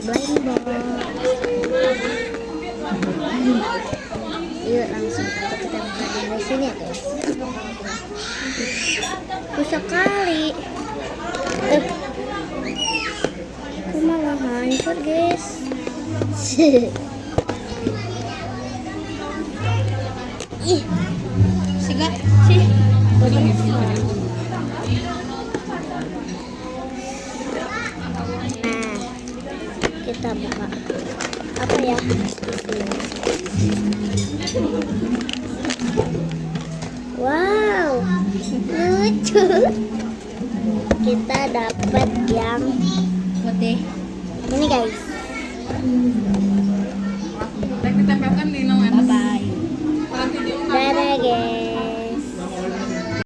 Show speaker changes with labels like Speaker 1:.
Speaker 1: blind box. Yuk langsung kita buka dari sini ya guys. Susah kali. Aku malah hancur guys. Ih,
Speaker 2: Siga sih.
Speaker 1: nah, kita buka apa ya? Wow, lucu. Kita dapat yang
Speaker 2: Putih.
Speaker 1: ini guys.
Speaker 2: Ditempelkan di nomor. Bye bye.
Speaker 1: Dadah guys.